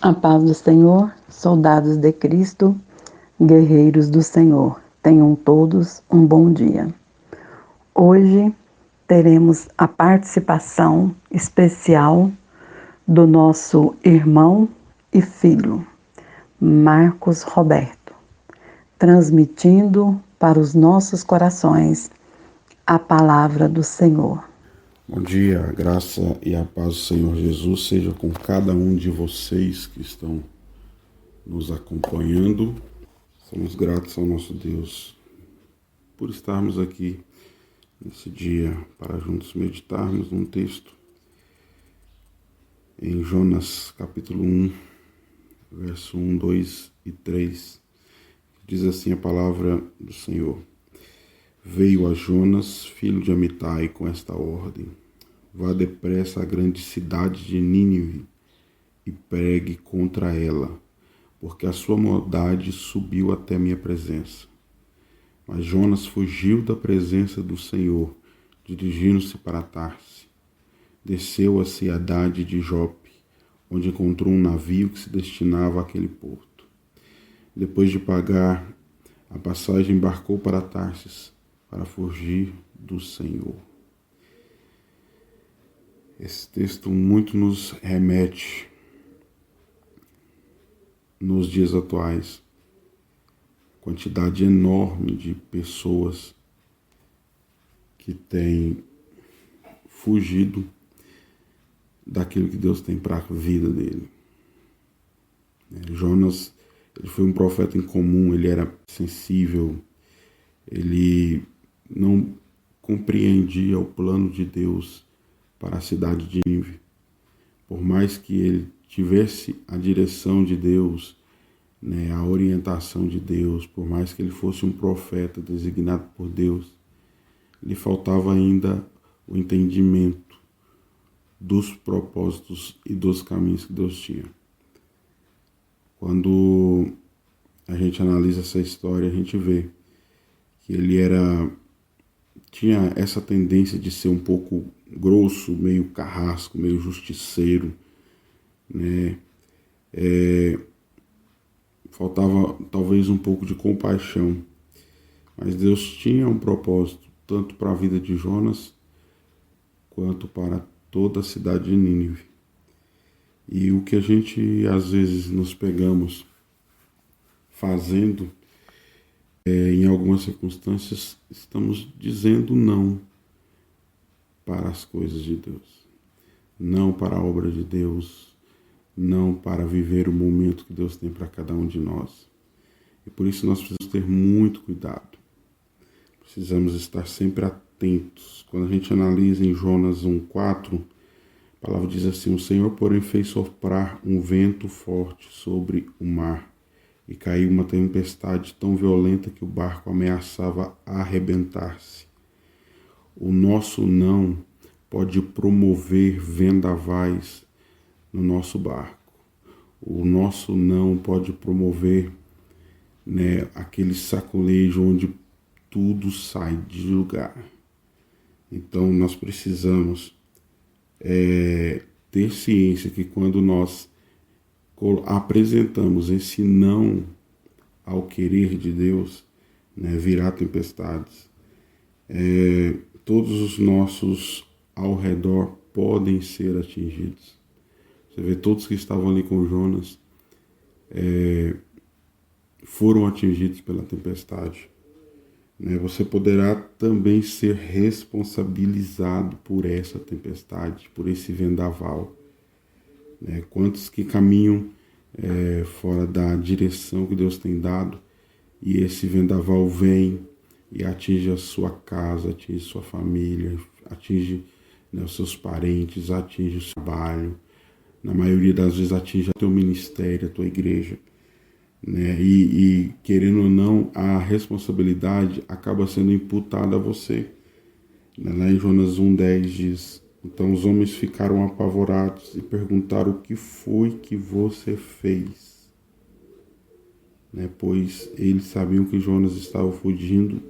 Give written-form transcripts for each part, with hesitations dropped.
A paz do Senhor, soldados de Cristo, guerreiros do Senhor, tenham todos um bom dia. Hoje teremos a participação especial do nosso irmão e filho, Marcos Roberto, transmitindo para os nossos corações a palavra do Senhor. Bom dia, a graça e a paz do Senhor Jesus seja com cada um de vocês que estão nos acompanhando. Somos gratos ao nosso Deus por estarmos aqui nesse dia para juntos meditarmos num texto em Jonas capítulo 1, verso 1, 2 e 3. Diz assim a palavra do Senhor. Veio a Jonas, filho de Amitai, com esta ordem: vá depressa à grande cidade de Nínive e pregue contra ela, porque a sua maldade subiu até minha presença. Mas Jonas fugiu da presença do Senhor, dirigindo-se para Tarse. Desceu a cidade de Jope, onde encontrou um navio que se destinava àquele porto. Depois de pagar a passagem, embarcou para Tarsis, para fugir do Senhor. Esse texto muito nos remete, nos dias atuais, quantidade enorme de pessoas que têm fugido daquilo que Deus tem para a vida dele. Jonas, ele foi um profeta incomum, ele era sensível, ele não compreendia o plano de Deus para a cidade de Nínive. Por mais que ele tivesse a direção de Deus, a orientação de Deus, por mais que ele fosse um profeta designado por Deus, lhe faltava ainda o entendimento dos propósitos e dos caminhos que Deus tinha. Quando a gente analisa essa história, a gente vê que ele tinha essa tendência de ser um pouco grosso, meio carrasco, meio justiceiro, faltava talvez um pouco de compaixão, mas Deus tinha um propósito, tanto para a vida de Jonas, quanto para toda a cidade de Nínive. E o que a gente às vezes nos pegamos fazendo, em algumas circunstâncias, estamos dizendo não para as coisas de Deus, não para a obra de Deus, não para viver o momento que Deus tem para cada um de nós. E por isso nós precisamos ter muito cuidado. Precisamos estar sempre atentos. Quando a gente analisa em Jonas 1,4, a palavra diz assim: o Senhor, porém, fez soprar um vento forte sobre o mar, e caiu uma tempestade tão violenta que o barco ameaçava arrebentar-se. O nosso não pode promover vendavais no nosso barco. O nosso não pode promover aquele sacolejo onde tudo sai de lugar. Então nós precisamos ter ciência que quando nós apresentamos esse não ao querer de Deus, virá tempestades. Todos os nossos ao redor podem ser atingidos. Você vê, todos que estavam ali com Jonas foram atingidos pela tempestade. Você poderá também ser responsabilizado por essa tempestade, por esse vendaval. Quantos que caminham fora da direção que Deus tem dado, e esse vendaval vem e atinge a sua casa, atinge sua família, atinge os seus parentes, atinge o seu trabalho, na maioria das vezes atinge o teu ministério, a tua igreja. E querendo ou não, a responsabilidade acaba sendo imputada a você. Lá em Jonas 1,10 diz: então os homens ficaram apavorados e perguntaram: o que foi que você fez? Pois eles sabiam que Jonas estava fugindo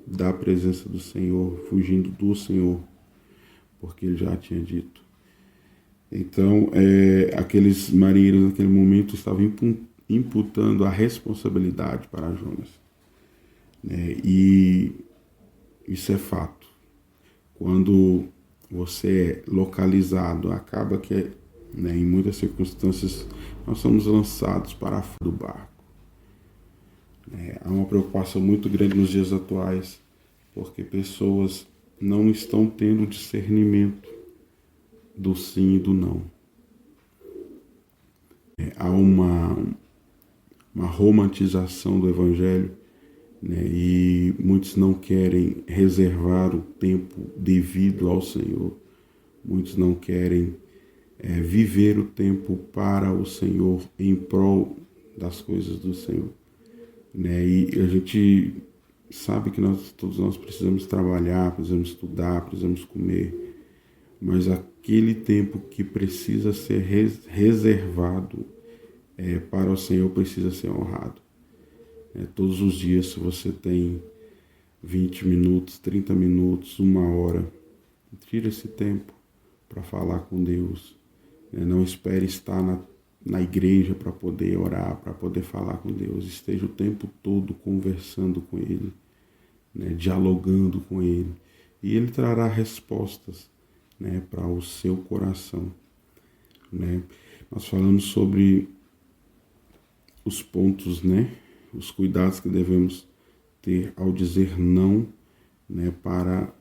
da presença do Senhor, fugindo do Senhor, porque ele já tinha dito. Então, aqueles marinheiros naquele momento estavam imputando a responsabilidade para Jonas, né? E isso é fato. Quando você é localizado, acaba que, né, em muitas circunstâncias, nós somos lançados para fora do barco. Há uma preocupação muito grande nos dias atuais, porque pessoas não estão tendo discernimento do sim e do não. Há uma romantização do evangelho, né, e muitos não querem reservar o tempo devido ao Senhor. Muitos não querem viver o tempo para o Senhor em prol das coisas do Senhor, né? E a gente sabe que todos nós precisamos trabalhar, precisamos estudar, precisamos comer, mas aquele tempo que precisa ser reservado para o Senhor precisa ser honrado. Todos os dias, se você tem 20 minutos, 30 minutos, uma hora, tira esse tempo para falar com Deus. Não espere estar na igreja para poder orar, para poder falar com Deus. Esteja o tempo todo conversando com Ele, né, dialogando com Ele. E Ele trará respostas, né, para o seu coração. Né? Nós falamos sobre os pontos, né, os cuidados que devemos ter ao dizer não, né, para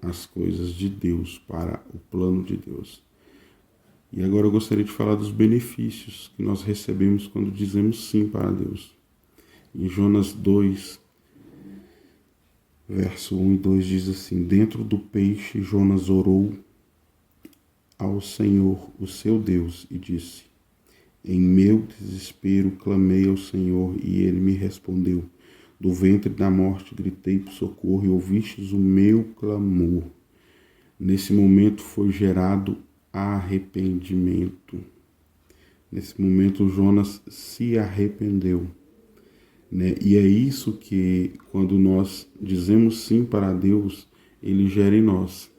as coisas de Deus, para o plano de Deus. E agora eu gostaria de falar dos benefícios que nós recebemos quando dizemos sim para Deus. Em Jonas 2, verso 1 e 2 diz assim: dentro do peixe Jonas orou ao Senhor, o seu Deus, e disse: em meu desespero clamei ao Senhor, e ele me respondeu. Do ventre da morte gritei por socorro, e ouvistes o meu clamor. Nesse momento foi gerado arrependimento. Nesse momento Jonas se arrependeu, né? E é isso que, quando nós dizemos sim para Deus, Ele gera em nós,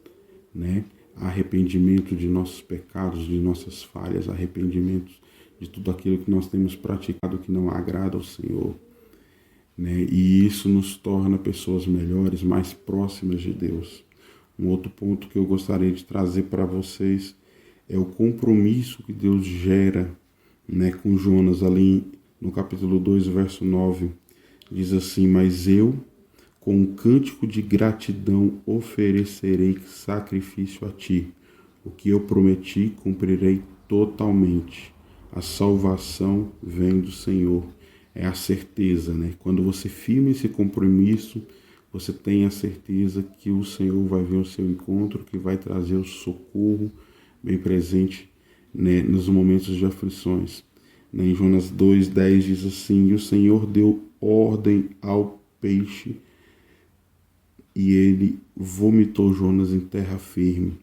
né? Arrependimento de nossos pecados, de nossas falhas, arrependimento de tudo aquilo que nós temos praticado que não agrada ao Senhor, né? E isso nos torna pessoas melhores, mais próximas de Deus. Um outro ponto que eu gostaria de trazer para vocês é o compromisso que Deus gera, né, com Jonas, ali no capítulo 2, verso 9. Diz assim: mas eu, com um cântico de gratidão, oferecerei sacrifício a ti. O que eu prometi, cumprirei totalmente. A salvação vem do Senhor. É a certeza, né? Quando você firma esse compromisso, você tem a certeza que o Senhor vai vir ao seu encontro, que vai trazer o socorro bem presente, né, nos momentos de aflições. Em Jonas 2:10 diz assim: e o Senhor deu ordem ao peixe, e ele vomitou Jonas em terra firme.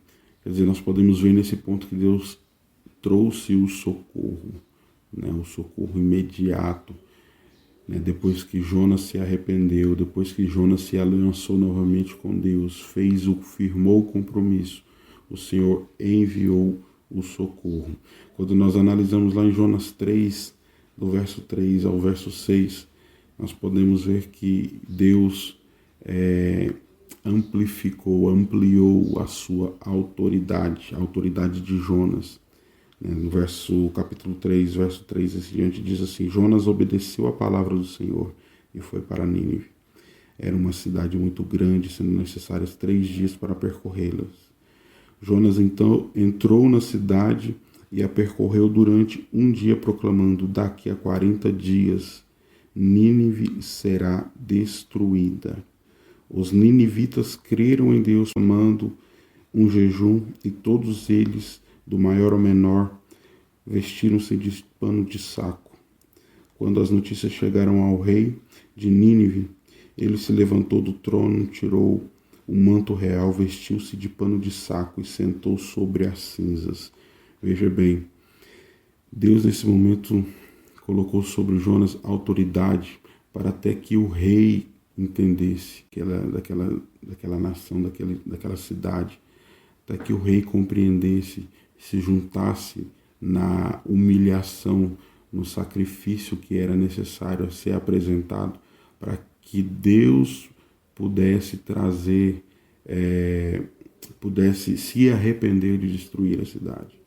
Quer dizer, nós podemos ver nesse ponto que Deus trouxe o socorro, né, o socorro imediato, né, depois que Jonas se arrependeu, depois que Jonas se aliançou novamente com Deus, firmou o compromisso, o Senhor enviou o socorro. Quando nós analisamos lá em Jonas 3, do verso 3 ao verso 6, nós podemos ver que Deus ampliou a sua autoridade, a autoridade de Jonas. No capítulo 3, verso 3 esse diante, diz assim: Jonas obedeceu a palavra do Senhor e foi para Nínive. Era uma cidade muito grande, sendo necessários 3 dias para percorrê-las. Jonas então entrou na cidade e a percorreu durante um dia, proclamando: daqui a 40 dias Nínive será destruída. Os ninivitas creram em Deus, tomando um jejum, e todos eles, do maior ao menor, vestiram-se de pano de saco. Quando as notícias chegaram ao rei de Nínive, ele se levantou do trono, tirou o manto real, vestiu-se de pano de saco e sentou sobre as cinzas. Veja bem, Deus nesse momento colocou sobre Jonas autoridade para até que o rei entendesse daquela nação, daquela cidade, até que o rei compreendesse, se juntasse na humilhação, no sacrifício que era necessário a ser apresentado para que Deus pudesse trazer, pudesse se arrepender de destruir a cidade,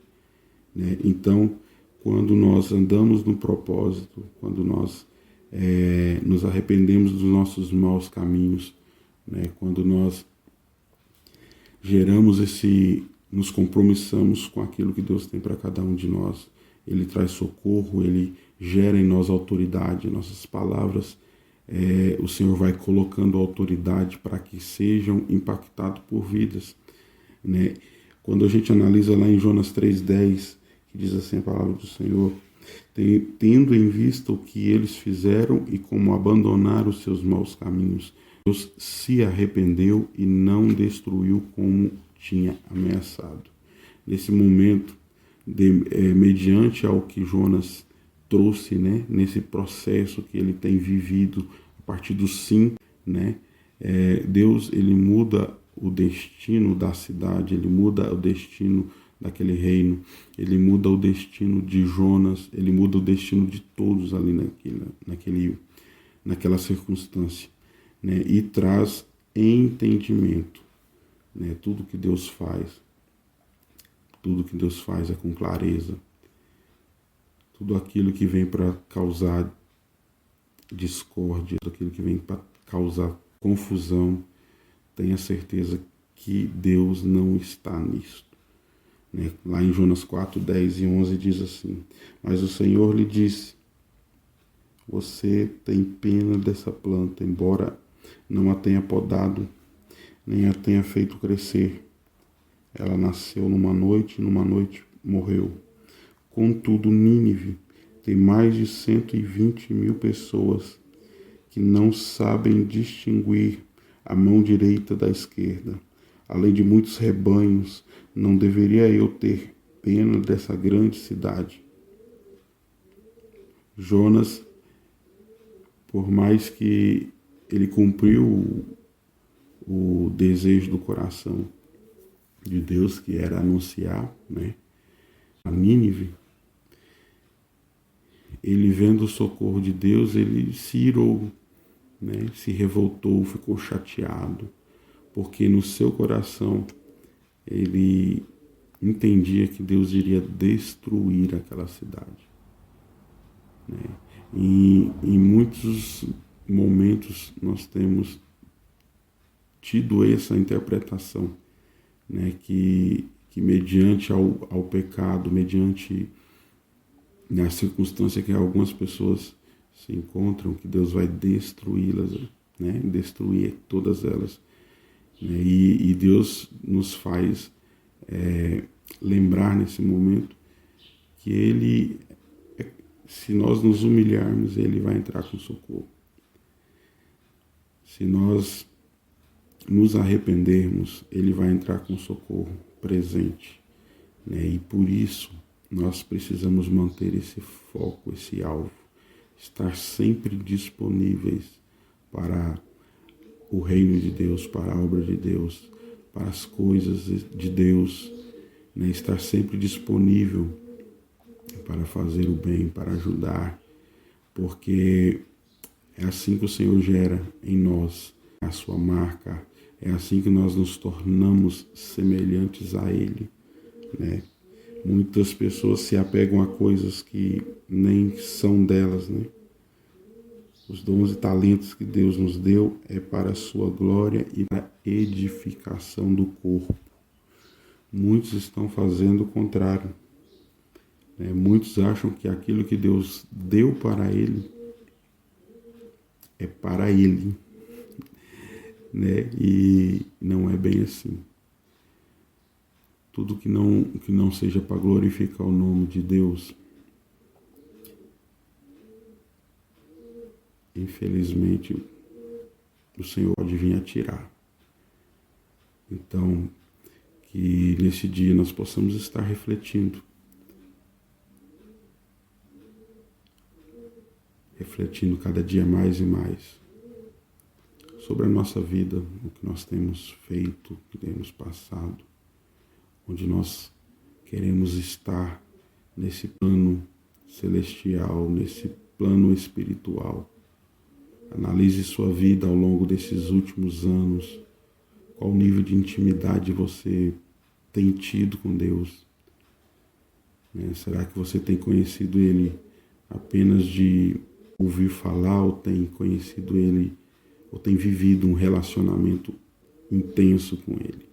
né? Então, quando nós andamos no propósito, quando nós nos arrependemos dos nossos maus caminhos, né? Quando nós nos compromissamos com aquilo que Deus tem para cada um de nós, Ele traz socorro, Ele gera em nós autoridade, nossas palavras, o Senhor vai colocando autoridade para que sejam impactados por vidas, né? Quando a gente analisa lá em Jonas 3,10, que diz assim a palavra do Senhor: tendo em vista o que eles fizeram e como abandonaram os seus maus caminhos, Deus se arrependeu e não destruiu como tinha ameaçado. Nesse momento, mediante ao que Jonas trouxe, né, nesse processo que ele tem vivido a partir do sim, né, Deus, ele muda o destino da cidade, ele muda o destino daquele reino, ele muda o destino de Jonas, ele muda o destino de todos ali naquela circunstância, né, e traz entendimento, né? Tudo que Deus faz é com clareza. Tudo aquilo que vem para causar discórdia, tudo aquilo que vem para causar confusão, tenha certeza que Deus não está nisso, né? Lá em Jonas 4, 10 e 11 diz assim: mas o Senhor lhe disse: você tem pena dessa planta, embora não a tenha podado, nem a tenha feito crescer. Ela nasceu numa noite morreu. Contudo, Nínive tem mais de 120 mil pessoas que não sabem distinguir a mão direita da esquerda. Além de muitos rebanhos, não deveria eu ter pena dessa grande cidade? Jonas, por mais que ele cumpriu o desejo do coração de Deus, que era anunciar, né, a Nínive, ele, vendo o socorro de Deus, ele se irou, né, se revoltou, ficou chateado, porque no seu coração ele entendia que Deus iria destruir aquela cidade, né? E em muitos momentos nós temos tido essa interpretação, né, que mediante ao pecado, mediante na circunstância que algumas pessoas se encontram, que Deus vai destruí-las, né, destruir todas elas, né, e Deus nos faz lembrar nesse momento que Ele, se nós nos humilharmos, Ele vai entrar com socorro. Se nós nos arrependermos, Ele vai entrar com socorro presente, né? E por isso nós precisamos manter esse foco, esse alvo, estar sempre disponíveis para o reino de Deus, para a obra de Deus, para as coisas de Deus, né? Estar sempre disponível para fazer o bem, para ajudar, porque é assim que o Senhor gera em nós a sua marca, é assim que nós nos tornamos semelhantes a Ele, né? Muitas pessoas se apegam a coisas que nem são delas, né? Os dons e talentos que Deus nos deu é para a sua glória e para a edificação do corpo. Muitos estão fazendo o contrário, né? Muitos acham que aquilo que Deus deu para ele é para ele, né? E não é bem assim. Tudo que não seja para glorificar o nome de Deus, infelizmente, o Senhor pode vir a tirar. Então, que nesse dia nós possamos estar refletindo cada dia mais e mais sobre a nossa vida, o que nós temos feito, o que temos passado, onde nós queremos estar nesse plano celestial, nesse plano espiritual. Analise sua vida ao longo desses últimos anos. Qual nível de intimidade você tem tido com Deus? Será que você tem conhecido Ele apenas de ouvir falar, ou tem conhecido Ele, ou tem vivido um relacionamento intenso com Ele?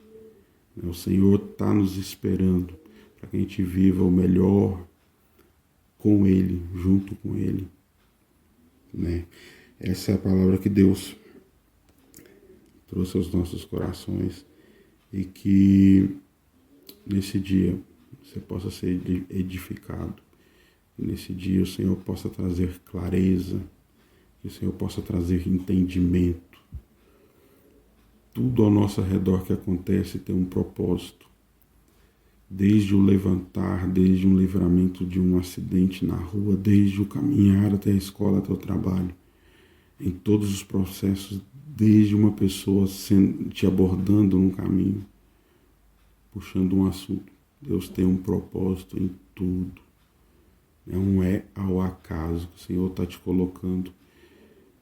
O Senhor está nos esperando para que a gente viva o melhor com Ele, junto com Ele. Essa é a palavra que Deus trouxe aos nossos corações, e que nesse dia você possa ser edificado, que nesse dia o Senhor possa trazer clareza, que o Senhor possa trazer entendimento. Tudo ao nosso redor que acontece tem um propósito. Desde o levantar, desde um livramento de um acidente na rua, desde o caminhar até a escola, até o trabalho, em todos os processos, desde uma pessoa te abordando num caminho, puxando um assunto. Deus tem um propósito em tudo. Não é ao acaso que o Senhor está te colocando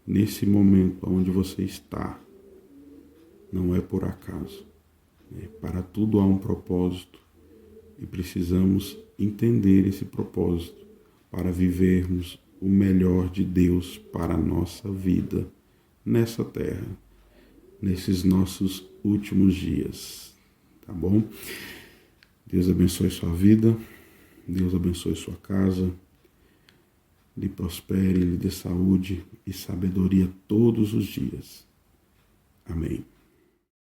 nesse momento onde você está. Não é por acaso. Para tudo há um propósito, e precisamos entender esse propósito para vivermos o melhor de Deus para a nossa vida nessa terra, nesses nossos últimos dias. Tá bom? Deus abençoe sua vida, Deus abençoe sua casa, lhe prospere, lhe dê saúde e sabedoria todos os dias. Amém.